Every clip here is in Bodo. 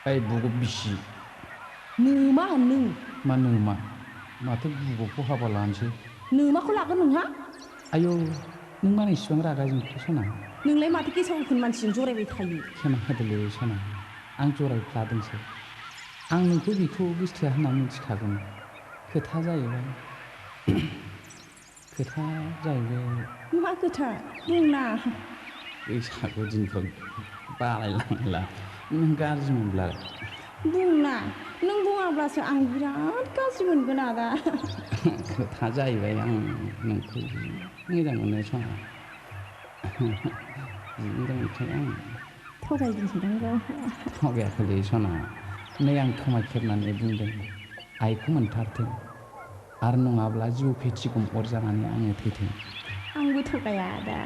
ओइ बुगु बिसि नोमा नों मा नोमा माथो बुगुखौ हाबा लानोसै नोमाखौ लागोन नोंहा आयौ नों मानो इसिबां रागा जोंखो सना नोंलाय माथो गेसाव गोफोन मानसिजों जरायबाय थायो खेमा होदोलै सना आं जरायफ्लादोंसो आं नोंखौ बेखौ गोसथोआ होनना मिथिखागौमोन खोथा जाहैबाय मा खोथा बुंना बैसागु दिनफ्राव बालायलांला नों गाज्रि मोनब्ला बुंना नों बुङाब्लासो आं बिराद गाज्रि मोनगोन आदा खोथा जाहैबाय आं नोंखौ जि मोजां मोनो सना जि मोजां मोनखायो आं थगायदोंसोदां गाव थगायाखैलै सना नै आं खोमा खेबनानै बुंदों आइखौ मोनथारथों आरो नङाब्ला जिउ फेथिगम अरजानानै आङो थैथों आंबो थगाया आदा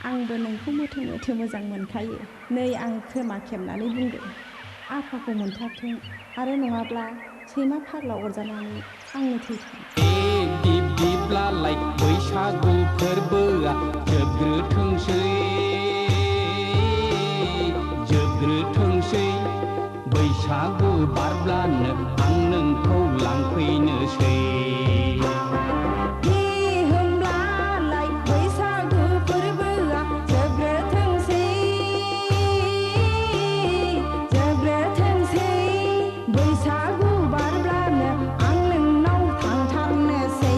आंबो नोंखौ मोथो मोथो मोजां मोनखायो नै आं खोमा खेबनानै बुंदों आफाखौ मोनथारथों आरो नङाब्ला सैमा फाग्ला अरजानानै आंनो थैथों बिब्दिब्लालाय बैसागु फोरबोआ जोबग्रोथोंसै बैसागु बारब्लानो आं नोंखौ लांफैनोसै होमब्लालाय बैसागु फोरबोआ जोबग्रोथोंसै बैसागु बारब्लानो आं नोंनाव थांथारनोसै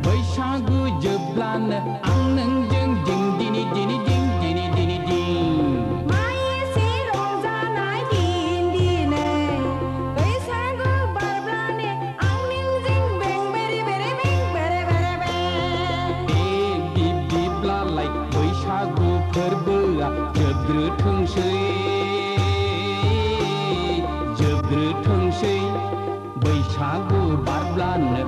बैसागु जोबब्लानो आं नोंजों दिं दिनि दिनि दिं दिनि दिनि दिं माइसि रंजानाय दिन दिनै बैसागु बारब्लानो आं नोंजों बें बेरे बेरे बें बेरे बेरे बें बिब्दिब्लालाय बैसागु फोरबोआ जोबग्रोथोंसै बैसागु बारब्लानो